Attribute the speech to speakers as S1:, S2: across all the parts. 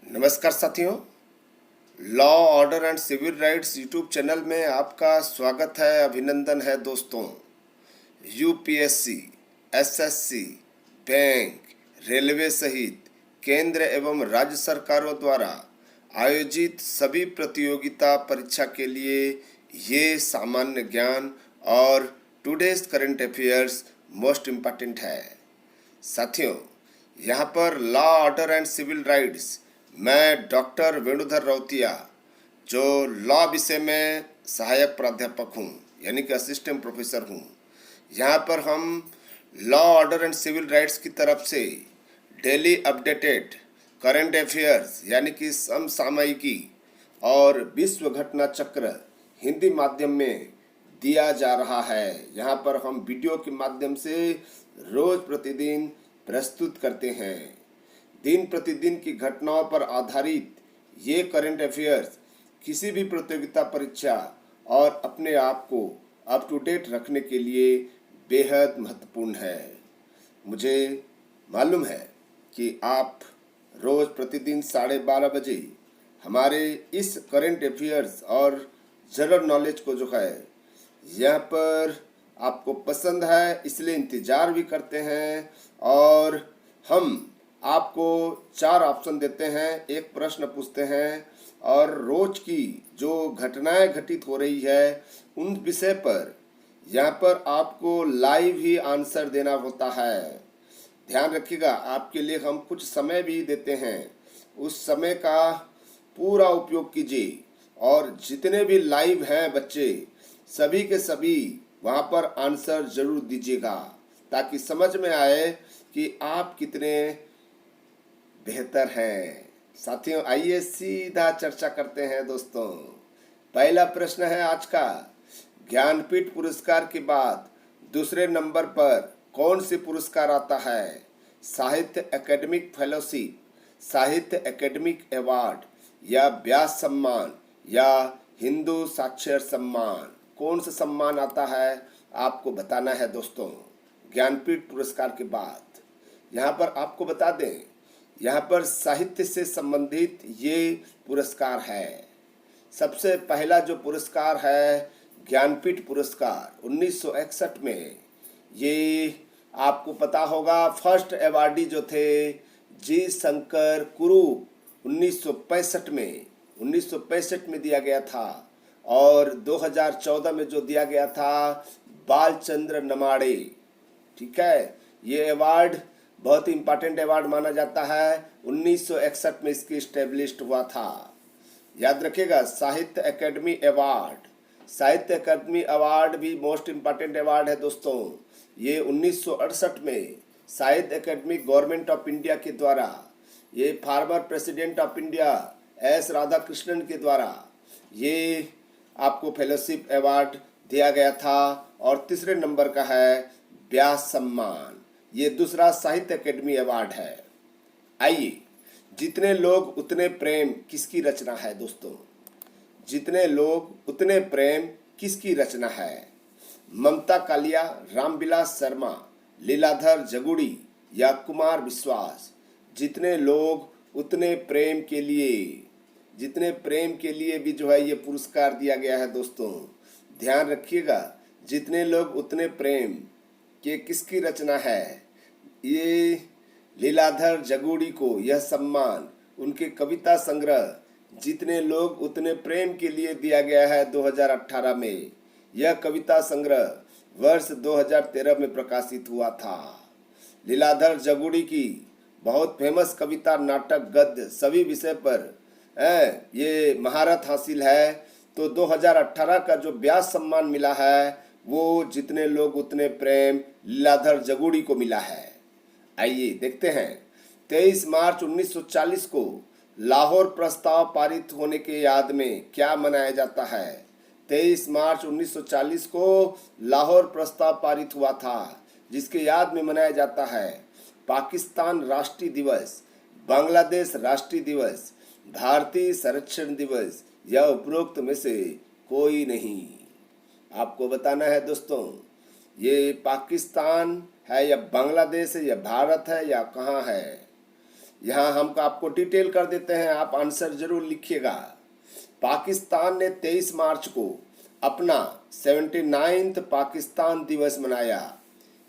S1: नमस्कार साथियों, law order and civil rights YouTube channel में आपका स्वागत है। अभिनंदन है दोस्तों। यूपीएससी, एसएससी, बैंक, रेलवे सहित केंद्र एवं राज्य सरकारों द्वारा आयोजित सभी प्रतियोगिता परीक्षा के लिए ये सामान्य ज्ञान और today's current affairs most important है। साथियों, यहाँ पर law order and civil rights मैं डॉक्टर वेणुधर रौतिया, जो लॉ विषय में सहायक प्राध्यापक हूँ, यानी कि असिस्टेंट प्रोफेसर हूँ। यहाँ पर हम law order and civil rights की तरफ से डेली अपडेटेड करंट अफेयर्स यानी कि समसामयिकी और विश्व घटना चक्र हिंदी माध्यम में दिया जा रहा है। यहाँ पर हम वीडियो के माध्यम से रोज प्रतिदिन प्रस्तुत करते हैं। दिन प्रतिदिन की घटनाओं पर आधारित ये करंट अफेयर्स किसी भी प्रतियोगिता परीक्षा और अपने आप को अप टू डेट रखने के लिए बेहद महत्वपूर्ण है। मुझे मालूम है कि आप रोज प्रतिदिन 12:30 बजे हमारे इस करंट अफेयर्स और जनरल नॉलेज को जो है यहाँ पर आपको पसंद है, इसलिए इंतज़ार भी करते हैं। और हम आपको 4 ऑप्शन देते हैं, एक प्रश्न पूछते हैं और रोज की जो घटनाएं घटित हो रही है उन विषय पर यहाँ पर आपको लाइव ही आंसर देना होता है। ध्यान रखिएगा, आपके लिए हम कुछ समय भी देते हैं, उस समय का पूरा उपयोग कीजिए। और जितने भी लाइव हैं बच्चे, सभी के सभी वहाँ पर आंसर जरूर दीजिएगा, ताकि समझ में आए कि आप कितने बेहतर हैं। साथियों, आइए सीधा चर्चा करते हैं दोस्तों। पहला प्रश्न है आज का, ज्ञानपीठ पुरस्कार के बाद दूसरे नंबर पर कौन से पुरस्कार आता है? साहित्य एकेडमिक फेलोशिप, साहित्य एकेडमिक अवार्ड या व्यास सम्मान या हिंदू साक्षर सम्मान? कौन सा सम्मान आता है आपको बताना है दोस्तों। ज्ञानपीठ पुरस्कार के बाद यहाँ पर आपको बता दें, यहाँ पर साहित्य से संबंधित ये पुरस्कार है। सबसे पहला जो पुरस्कार है ज्ञानपीठ पुरस्कार 1961 में, ये आपको पता होगा। फर्स्ट अवार्डी जो थे जी शंकर कुरूप 1965 में दिया गया था। और 2014 में जो दिया गया था बालचंद्र नमाड़े। ठीक है, ये अवार्ड बहुत ही इम्पोर्टेंट अवार्ड माना जाता है। 1961 में इसकी स्टेब्लिश्ड हुआ था। याद रखिएगा, साहित्य एकेडमी अवार्ड, साहित्य अकादमी अवार्ड भी मोस्ट इम्पॉर्टेंट अवार्ड है दोस्तों। ये 1968 में साहित्य अकादमी गवर्नमेंट ऑफ इंडिया के द्वारा, ये farmer president of India S Radhakrishnan के द्वारा ये आपको फेलोशिप अवार्ड दिया गया था। और तीसरे नंबर का है व्यास सम्मान, ये दूसरा साहित्य अकादमी अवार्ड है। आइए, जितने लोग उतने प्रेम किसकी रचना है दोस्तों? जितने लोग उतने प्रेम किसकी रचना है? ममता कालिया, रामविलास शर्मा, लीलाधर जगुड़ी या कुमार विश्वास? जितने लोग उतने प्रेम के लिए, जितने प्रेम के लिए भी जो है ये पुरस्कार दिया गया है दोस्तों। ध्यान रखिएगा, जितने लोग उतने प्रेम के किसकी रचना है? ये लीलाधर जगुड़ी को यह सम्मान उनके कविता संग्रह जितने लोग उतने प्रेम के लिए दिया गया है 2018 में। यह कविता संग्रह वर्ष 2013 में प्रकाशित हुआ था। लीलाधर जगुड़ी की बहुत फेमस कविता, नाटक, गद्य सभी विषय पर ये महारत हासिल है। तो 2018 का जो व्यास सम्मान मिला है वो जितने लोग उतने प्रेम लीलाधर जगुड़ी को मिला है। आइए देखते हैं, 23 मार्च 1940 को लाहौर प्रस्ताव पारित होने के याद में क्या मनाया जाता है? 23 मार्च 1940 को लाहौर प्रस्ताव पारित हुआ था, जिसके याद में मनाया जाता है पाकिस्तान राष्ट्रीय दिवस, बांग्लादेश राष्ट्रीय दिवस, भारतीय संरक्षण दिवस या उपरोक्त में से कोई नहीं। आपको बताना है दोस्तों, ये पाकिस्तान है या बांग्लादेश है या भारत है या कहाँ है? यहाँ हम आपको डिटेल कर देते हैं, आप आंसर जरूर लिखिएगा। पाकिस्तान ने 23 मार्च को अपना 79वां पाकिस्तान दिवस मनाया।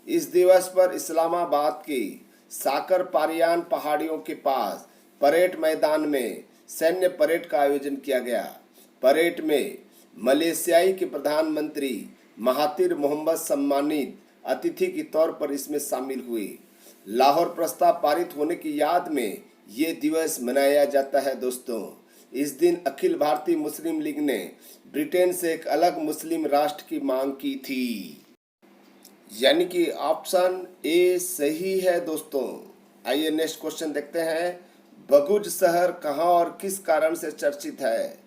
S1: इस दिवस पर इस्लामाबाद के साकर पारियान पहाड़ियों के पास परेड मैदान में सैन्य परेड का आयोजन किया गया। परेड में मलेशियाई के प्रधानमंत्री महातिर मोहम्मद सम्मानित अतिथि के तौर पर इसमें शामिल हुए। लाहौर प्रस्ताव पारित होने की याद में ये दिवस मनाया जाता है दोस्तों। इस दिन अखिल भारतीय मुस्लिम लीग ने ब्रिटेन से एक अलग मुस्लिम राष्ट्र की मांग की थी। यानी कि ऑप्शन ए सही है दोस्तों। आइए नेक्स्ट क्वेश्चन देखते हैं। बगुज शहर कहाँ और किस कारण से चर्चित है?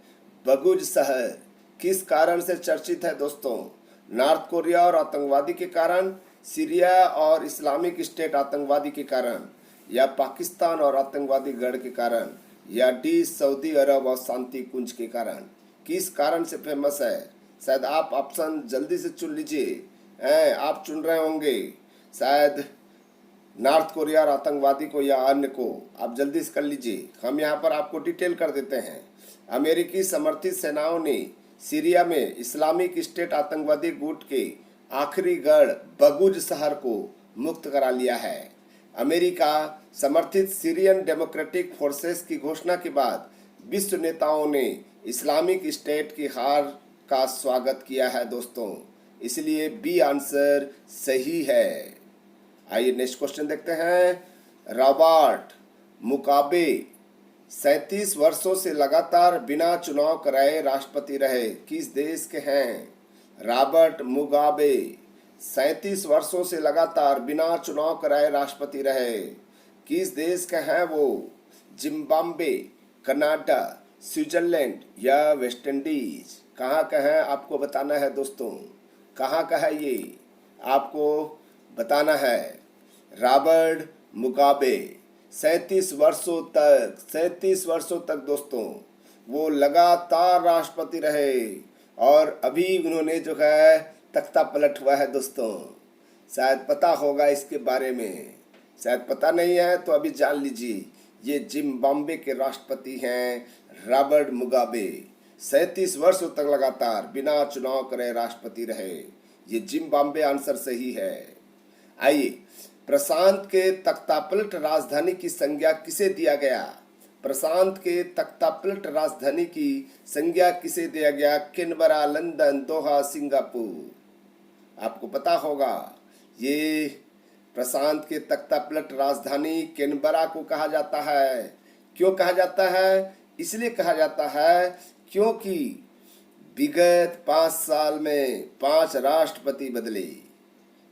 S1: बगुज शहर किस कारण से चर्चित है दोस्तों? नॉर्थ कोरिया और आतंकवादी के कारण, सीरिया और इस्लामिक स्टेट आतंकवादी के कारण, या पाकिस्तान और आतंकवादी गढ़ के कारण, या डी सऊदी अरब और शांति कुंज के कारण? किस कारण से फेमस है? शायद आप ऑप्शन जल्दी से चुन लीजिए। आप चुन रहे होंगे शायद नॉर्थ कोरिया और आतंकवादी को या अन्य को। आप जल्दी से कर लीजिए, हम यहाँ पर आपको डिटेल कर देते हैं। अमेरिकी समर्थित सेनाओं ने सीरिया में इस्लामिक स्टेट आतंकवादी गुट के आखिरी गढ़ बगुज शहर को मुक्त करा लिया है। अमेरिका समर्थित सीरियन डेमोक्रेटिक फोर्सेस की घोषणा के बाद विश्व नेताओं ने इस्लामिक स्टेट की हार का स्वागत किया है दोस्तों, इसलिए बी आंसर सही है। आइए नेक्स्ट क्वेश्चन देखते हैं। रॉबर्ट मुगाबे 37 वर्षों से लगातार बिना चुनाव कराए राष्ट्रपति रहे, किस देश के हैं? रॉबर्ट मुगाबे 37 वर्षों से लगातार बिना चुनाव कराए राष्ट्रपति रहे, किस देश के हैं वो? जिम्बाब्वे, कनाडा, स्विट्जरलैंड या वेस्ट इंडीज? कहाँ का है आपको बताना है दोस्तों, कहाँ का है ये आपको बताना है। रॉबर्ट मुगाबे 37 वर्षों तक दोस्तों वो लगातार राष्ट्रपति रहे, और अभी उन्होंने जो है तख्ता पलट हुआ है दोस्तों। शायद पता होगा इसके बारे में, शायद पता नहीं है तो अभी जान लीजिए। ये जिम्बाब्वे के राष्ट्रपति हैं रॉबर्ट मुगाबे। 37 वर्षों तक लगातार बिना चुनाव करे राष्ट्रपति रहे। ये जिम्बाब्वे आंसर सही है। आइए, प्रशांत के तख्तापलट राजधानी की संज्ञा किसे दिया गया? प्रशांत के तख्तापलट राजधानी की संज्ञा किसे दिया गया? कैनबरा, लंदन, दोहा, सिंगापुर? आपको पता होगा ये प्रशांत के तख्तापलट राजधानी कैनबरा को कहा जाता है। क्यों कहा जाता है? इसलिए कहा जाता है क्योंकि विगत 5 साल में 5 राष्ट्रपति बदले।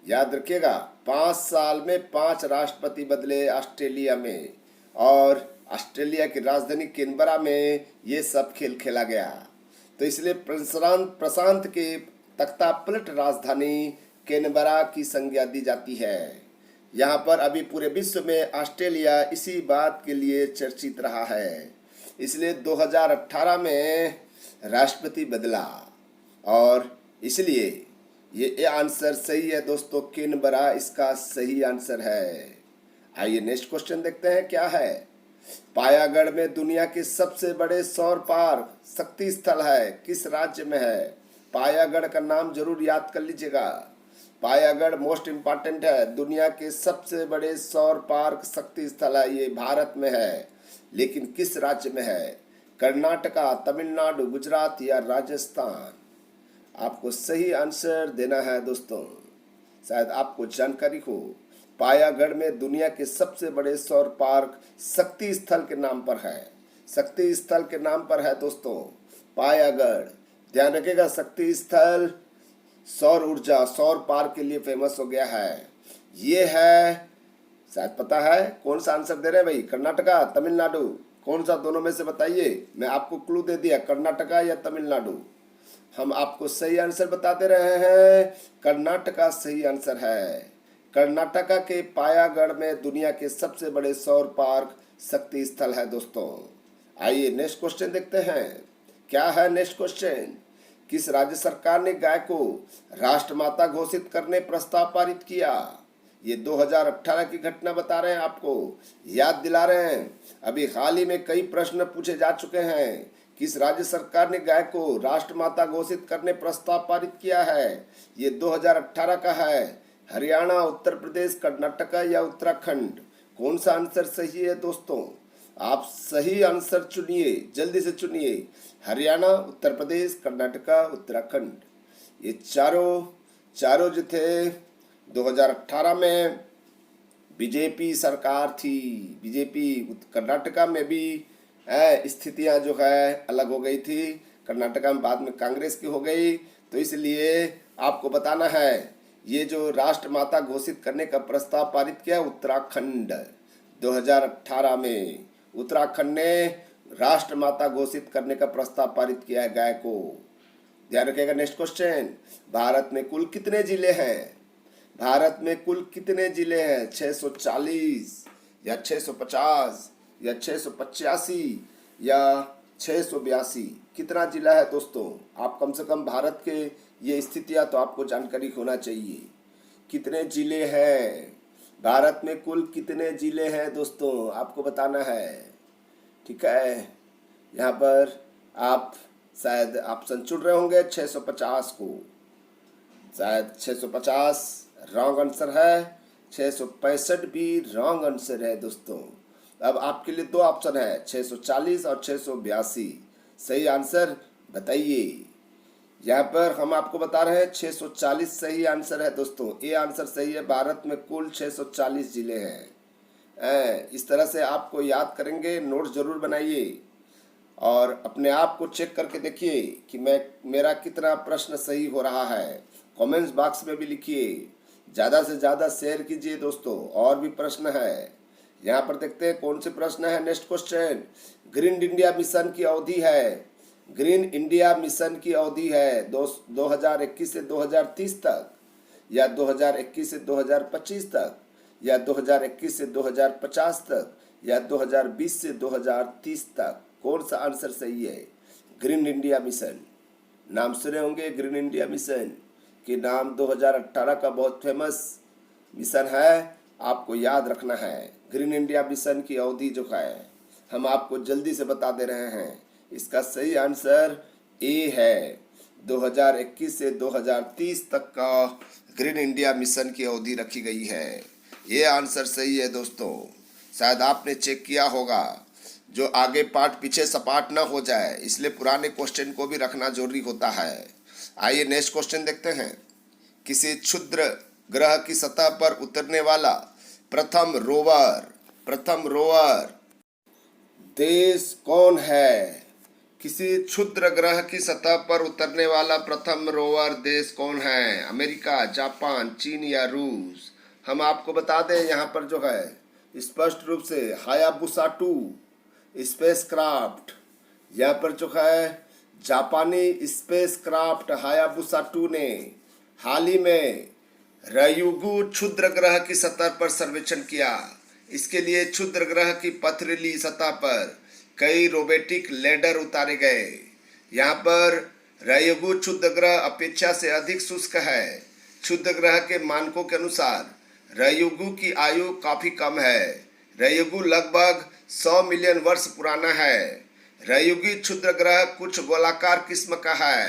S1: याद रखिएगा, 5 साल में 5 राष्ट्रपति बदले ऑस्ट्रेलिया में, और ऑस्ट्रेलिया की राजधानी कैनबरा में ये सब खेल खेला गया। तो इसलिए प्रशांत के तख्तापलट राजधानी कैनबरा की संज्ञा दी जाती है। यहाँ पर अभी पूरे विश्व में ऑस्ट्रेलिया इसी बात के लिए चर्चित रहा है, इसलिए 2018 में राष्ट्रपति बदला, और इसलिए ये आंसर सही है दोस्तों। कैनबरा इसका सही आंसर है। आइए नेक्स्ट क्वेश्चन देखते हैं क्या है। पायागढ़ में दुनिया के सबसे बड़े सौर पार्क शक्ति स्थल है, किस राज्य में है? पायागढ़ का नाम जरूर याद कर लीजिएगा। पायागढ़ मोस्ट इम्पॉर्टेंट है। दुनिया के सबसे बड़े सौर पार्क शक्ति स्थल है, ये भारत में है, लेकिन किस राज्य में है? कर्नाटका, तमिलनाडु, गुजरात या राजस्थान? आपको सही आंसर देना है दोस्तों। शायद आपको जानकारी हो, पायागढ़ में दुनिया के सबसे बड़े सौर पार्क शक्ति स्थल के नाम पर है। शक्ति स्थल के नाम पर है दोस्तों पायागढ़। ध्यान रखिएगा, शक्ति स्थल सौर ऊर्जा, सौर पार्क के लिए फेमस हो गया है। ये है, शायद पता है कौन सा आंसर दे रहे हैं भाई? कर्नाटका, तमिलनाडु, कौन सा दोनों में से बताइए। मैं आपको क्लू दे दिया, कर्नाटका या तमिलनाडु। हम आपको सही आंसर बताते रहे हैं, कर्नाटका सही आंसर है। कर्नाटका के पायागढ़ में दुनिया के सबसे बड़े सौर पार्क शक्ति स्थल है दोस्तों। आइए नेक्स्ट क्वेश्चन देखते हैं क्या है नेक्स्ट क्वेश्चन। किस राज्य सरकार ने गाय को राष्ट्रमाता घोषित करने प्रस्ताव पारित किया? ये 2018 की घटना बता रहे हैं, आपको याद दिला रहे हैं। अभी हाल ही में कई प्रश्न पूछे जा चुके हैं। किस राज्य सरकार ने गाय को राष्ट्रमाता घोषित करने प्रस्ताव पारित किया है? ये 2018 का है। हरियाणा, उत्तर प्रदेश, कर्नाटक या उत्तराखंड? कौन सा आंसर सही है दोस्तों? आप सही आंसर चुनिए, जल्दी से चुनिए। हरियाणा, उत्तर प्रदेश, कर्नाटक, उत्तराखंड। ये चारों जो थे 2018 में बीजेपी सरकार थी। बीजेपी कर्नाटक में भी स्थितियां जो है अलग हो गई थी। कर्नाटक में बाद में कांग्रेस की हो गई। तो इसलिए आपको बताना है, ये जो राष्ट्रमाता घोषित करने का प्रस्ताव पारित किया उत्तराखंड 2018 में। उत्तराखंड ने राष्ट्रमाता घोषित करने का प्रस्ताव पारित किया है गाय को। ध्यान रखिएगा। नेक्स्ट क्वेश्चन, भारत में कुल कितने जिले हैं? भारत में कुल कितने जिले हैं? 640 या 650 या 685 या 682? कितना जिला है दोस्तों? आप कम से कम भारत के ये स्थितियां तो आपको जानकारी होना चाहिए। कितने जिले हैं भारत में? कुल कितने जिले हैं दोस्तों, आपको बताना है। ठीक है, यहाँ पर आप शायद ऑप्शन चुन रहे होंगे 650 को। शायद 650 रॉन्ग आंसर है, 665 भी रॉन्ग आंसर है दोस्तों। अब आपके लिए दो ऑप्शन है, 640 और 682। सही आंसर बताइए। यहाँ पर हम आपको बता रहे हैं 640 सही आंसर है दोस्तों। ये आंसर सही है। भारत में कुल 640 जिले हैं। इस तरह से आपको याद करेंगे, नोट्स जरूर बनाइए और अपने आप को चेक करके देखिए कि मेरा कितना प्रश्न सही हो रहा है। कमेंट्स बॉक्स में भी लिखिए, ज़्यादा से ज़्यादा शेयर कीजिए दोस्तों। और भी प्रश्न है, यहाँ पर देखते हैं कौन से प्रश्न है। Next question, green India mission की अवधि है। ग्रीन इंडिया मिशन की अवधि है 2021 से 2030 तक, या 2021 से 2025 तक, या 2021 से 2050 तक, या 2020 से 2030 तक? कौन सा आंसर सही है? ग्रीन इंडिया मिशन नाम सुने होंगे। ग्रीन इंडिया मिशन के नाम 2018 का बहुत फेमस मिशन है, आपको याद रखना है। ग्रीन इंडिया मिशन की अवधि जो है हम आपको जल्दी से बता दे रहे हैं। इसका सही आंसर ए है। 2021 से 2030 तक का ग्रीन इंडिया मिशन की अवधि रखी गई है। ये आंसर सही है दोस्तों। शायद आपने चेक किया होगा, जो आगे पाठ पीछे सपाट ना हो जाए, इसलिए पुराने क्वेश्चन को भी रखना जरूरी होता है। आइए नेक्स्ट क्वेश्चन देखते हैं। किसी क्षुद्र ग्रह की सतह पर उतरने वाला प्रथम रोवर देश कौन है? किसी क्षुद्र ग्रह की सतह पर उतरने वाला प्रथम रोवर देश कौन है? अमेरिका, जापान, चीन या रूस? हम आपको बता दें, यहाँ पर जो है स्पष्ट रूप से हायाबुसा 2 स्पेसक्राफ्ट, यहाँ पर जो है जापानी स्पेसक्राफ्ट हायाबुसा 2 ने हाल ही में रयुगु क्षुद्र ग्रह की सतह पर सर्वेक्षण किया। इसके लिए क्षुद्र ग्रह की पथरीली सतह पर कई रोबोटिक लैंडर उतारे गए। यहाँ पर रयुगु क्षुद्र ग्रह अपेक्षा से अधिक शुष्क है। क्षुद्र ग्रह के मानकों के अनुसार रयुगु की आयु काफी कम है। रयुगु लगभग 100 मिलियन वर्ष पुराना है। रयुगी क्षुद्र ग्रह कुछ गोलाकार किस्म का है।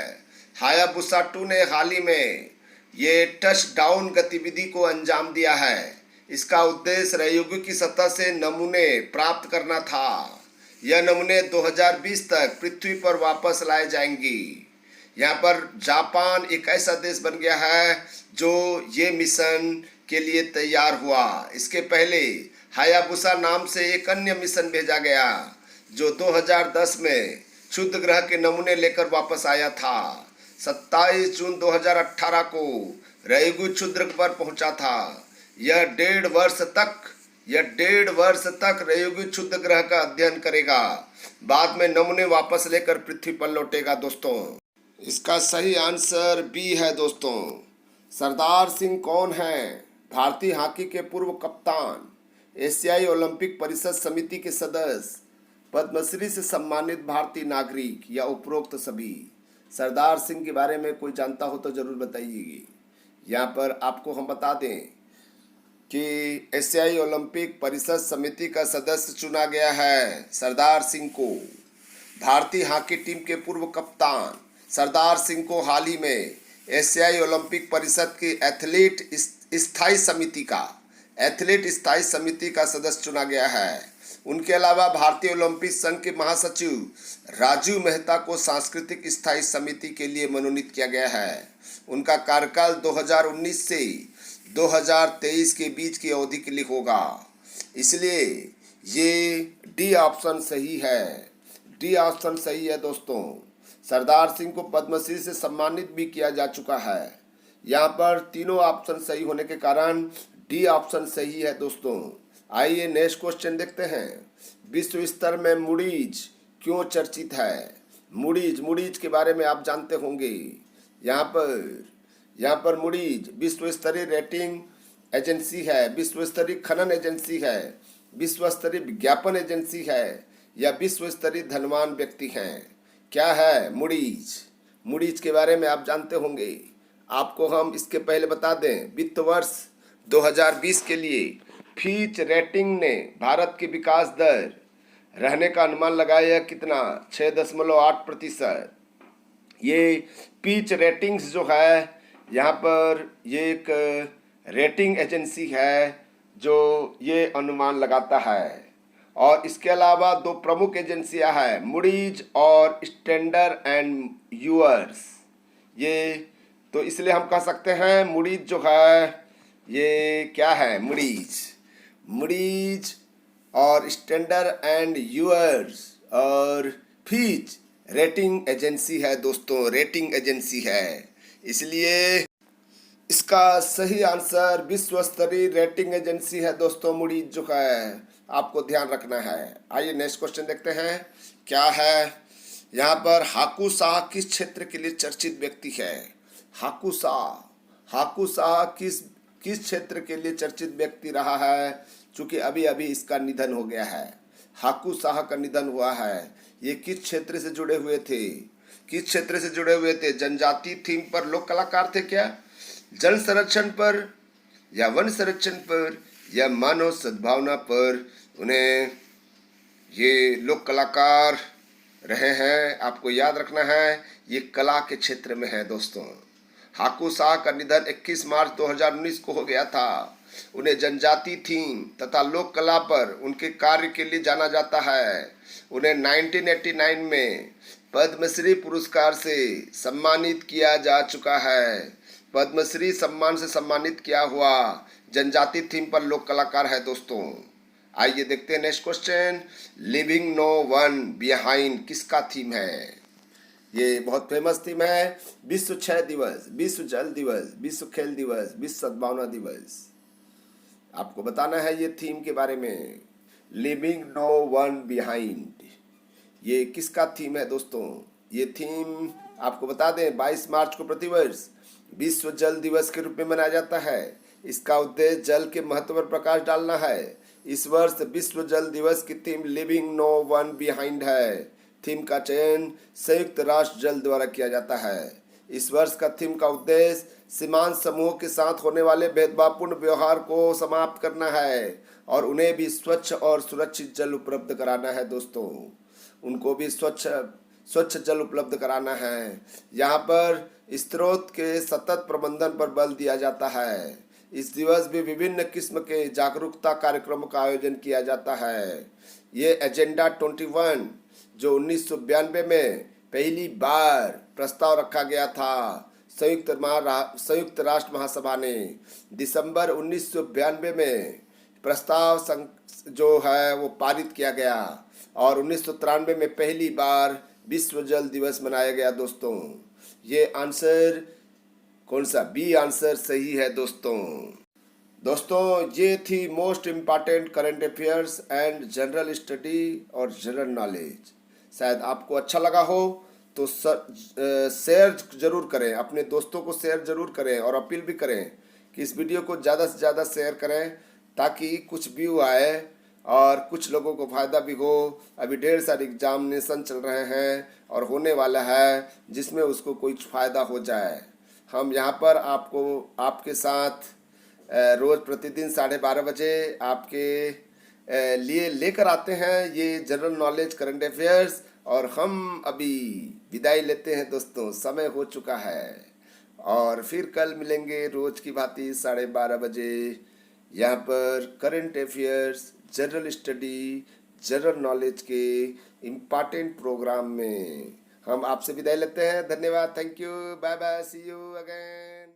S1: हायाबुसा 2 ने हाल ही में ये टच डाउन गतिविधि को अंजाम दिया है। इसका उद्देश्य रयुगी की सतह से नमूने प्राप्त करना था। यह नमूने 2020 तक पृथ्वी पर वापस लाए जाएंगी। यहाँ पर जापान एक ऐसा देश बन गया है जो ये मिशन के लिए तैयार हुआ। इसके पहले हायाबुसा नाम से एक अन्य मिशन भेजा गया जो 2010 में क्षुद्र ग्रह के नमूने लेकर वापस आया था। 27 जून 2018 को रयुगी क्षुद्र पर पहुंचा था। यह 1.5 वर्ष तक रयुगी क्षुद्र ग्रह का अध्ययन करेगा। बाद में नमूने वापस लेकर पृथ्वी पर लौटेगा दोस्तों। इसका सही आंसर बी है दोस्तों। सरदार सिंह कौन है? भारतीय हॉकी के पूर्व कप्तान, एशियाई ओलंपिक परिषद समिति के सदस्य, पद्मश्री से सम्मानित भारतीय नागरिक या उपरोक्त सभी। सरदार सिंह के बारे में कोई जानता हो तो जरूर बताइए। यहाँ पर आपको हम बता दें, कि एशियाई ओलंपिक परिषद समिति का सदस्य चुना गया है सरदार सिंह को। भारतीय हॉकी टीम के पूर्व कप्तान सरदार सिंह को हाल ही में एशियाई ओलंपिक परिषद की एथलीट स्थायी समिति का सदस्य चुना गया है। उनके अलावा भारतीय ओलंपिक संघ के महासचिव राजीव मेहता को सांस्कृतिक स्थायी समिति के लिए मनोनीत किया गया है। उनका कार्यकाल 2019 से 2023 के बीच की अवधि के लिए होगा, इसलिए ये डी ऑप्शन सही है। डी ऑप्शन सही है दोस्तों। सरदार सिंह को पद्मश्री से सम्मानित भी किया जा चुका है। यहाँ पर तीनों ऑप्शन सही होने के कारण डी ऑप्शन सही है दोस्तों। आइए नेक्स्ट क्वेश्चन देखते हैं। विश्व स्तर में मूडीज क्यों चर्चित है? मूडीज के बारे में आप जानते होंगे। यहाँ पर मूडीज विश्व स्तरीय रेटिंग एजेंसी है, विश्व स्तरीय खनन एजेंसी है, विश्व स्तरीय विज्ञापन एजेंसी है या विश्व स्तरीय धनवान व्यक्ति हैं। क्या है मूडीज के बारे में आप जानते होंगे। आपको हम इसके पहले बता दें, वित्त वर्ष 2020 के लिए फीच रेटिंग ने भारत की विकास दर रहने का अनुमान लगाया कितना? 6.8%। ये फीच रेटिंग्स जो है, यहाँ पर ये एक रेटिंग एजेंसी है जो ये अनुमान लगाता है। और इसके अलावा दो प्रमुख एजेंसियां हैं, मूडीज और स्टैंडर्ड एंड यूअर्स। ये तो इसलिए हम कह सकते हैं मूडीज जो है ये क्या है, मूडीज और स्टैंडर्ड एंड यूअर्स और फीच रेटिंग एजेंसी है दोस्तों, रेटिंग एजेंसी है। इसलिए इसका सही आंसर विश्व स्तरीय रेटिंग एजेंसी है दोस्तों, मूडीज जो है। आपको ध्यान रखना है। आइए नेक्स्ट क्वेश्चन देखते हैं। क्या है यहाँ पर, हाकू शाह किस क्षेत्र के लिए चर्चित व्यक्ति है? हाकू शाह किस क्षेत्र के लिए चर्चित व्यक्ति रहा है? चूंकि अभी इसका निधन हो गया है, हाकू शाह का निधन हुआ है। ये किस क्षेत्र से जुड़े हुए थे? जनजाति थीम पर लोक कलाकार थे क्या? जल संरक्षण पर या वन संरक्षण पर या मानव सद्भावना पर उन्हें ये लोक कलाकार रहे हैं। आपको याद रखना है ये कला के क्षेत्र में है दोस्तों। हाकू शाह का निधन 21 मार्च 2019 को हो गया था। उन्हें जनजाति थीम तथा लोक कला पर उनके कार्य के लिए जाना जाता है। उन्हें 1989 में पद्मश्री पुरस्कार से सम्मानित किया जा चुका है। पद्मश्री सम्मान से सम्मानित किया हुआ जनजाति थीम पर लोक कलाकार है दोस्तों। आइए देखते हैं next question. Living no one behind किसका थीम है? ये बहुत फेमस थीम है। विश्व क्षय दिवस, विश्व जल दिवस, विश्व खेल दिवस, विश्व सद्भावना दिवस। आपको बताना है ये थीम के बारे में। लिविंग नो वन बिहाइंड ये किसका थीम है दोस्तों? ये थीम आपको बता दें 22 मार्च को प्रतिवर्ष विश्व जल दिवस के रूप में मनाया जाता है। इसका उद्देश्य जल के महत्व पर प्रकाश डालना है। इस वर्ष विश्व जल दिवस की theme living no one behind है। थीम का चयन संयुक्त राष्ट्र जल द्वारा किया जाता है। इस वर्ष का थीम का उद्देश्य सीमांत समूह के साथ होने वाले भेदभावपूर्ण व्यवहार को समाप्त करना है और उन्हें भी स्वच्छ और सुरक्षित जल उपलब्ध कराना है दोस्तों। उनको भी स्वच्छ जल उपलब्ध कराना है। यहाँ पर स्रोत के सतत प्रबंधन पर बल दिया जाता है। इस दिवस भी विभिन्न किस्म के जागरूकता कार्यक्रमों का आयोजन किया जाता है। ये एजेंडा 21 जो 1992 में पहली बार प्रस्ताव रखा गया था संयुक्त राष्ट्र महासभा ने दिसंबर 1992 में प्रस्ताव जो है वो पारित किया गया और 1993 में पहली बार विश्व जल दिवस मनाया गया दोस्तों। ये आंसर कौन सा? बी आंसर सही है दोस्तों ये थी most important current affairs and general study और जनरल नॉलेज। शायद आपको अच्छा लगा हो तो शेयर जरूर करें, अपने दोस्तों को शेयर जरूर करें और अपील भी करें कि इस वीडियो को ज़्यादा से ज़्यादा शेयर करें ताकि कुछ व्यू आए और कुछ लोगों को फ़ायदा भी हो। अभी ढेर सारे एग्जामिनेशन चल रहे हैं और होने वाला है जिसमें उसको कोई फ़ायदा हो जाए। हम यहाँ पर आपको आपके साथ रोज़ प्रतिदिन 12:30 बजे आपके लिए लेकर आते हैं ये जनरल नॉलेज करंट अफेयर्स। और हम अभी विदाई लेते हैं दोस्तों, समय हो चुका है। और फिर कल मिलेंगे रोज़ की भांति 12:30 बजे यहाँ पर current affairs, general study, general knowledge के इम्पॉर्टेंट प्रोग्राम में। हम आपसे विदाई लेते हैं। धन्यवाद, thank you, bye bye, see you again.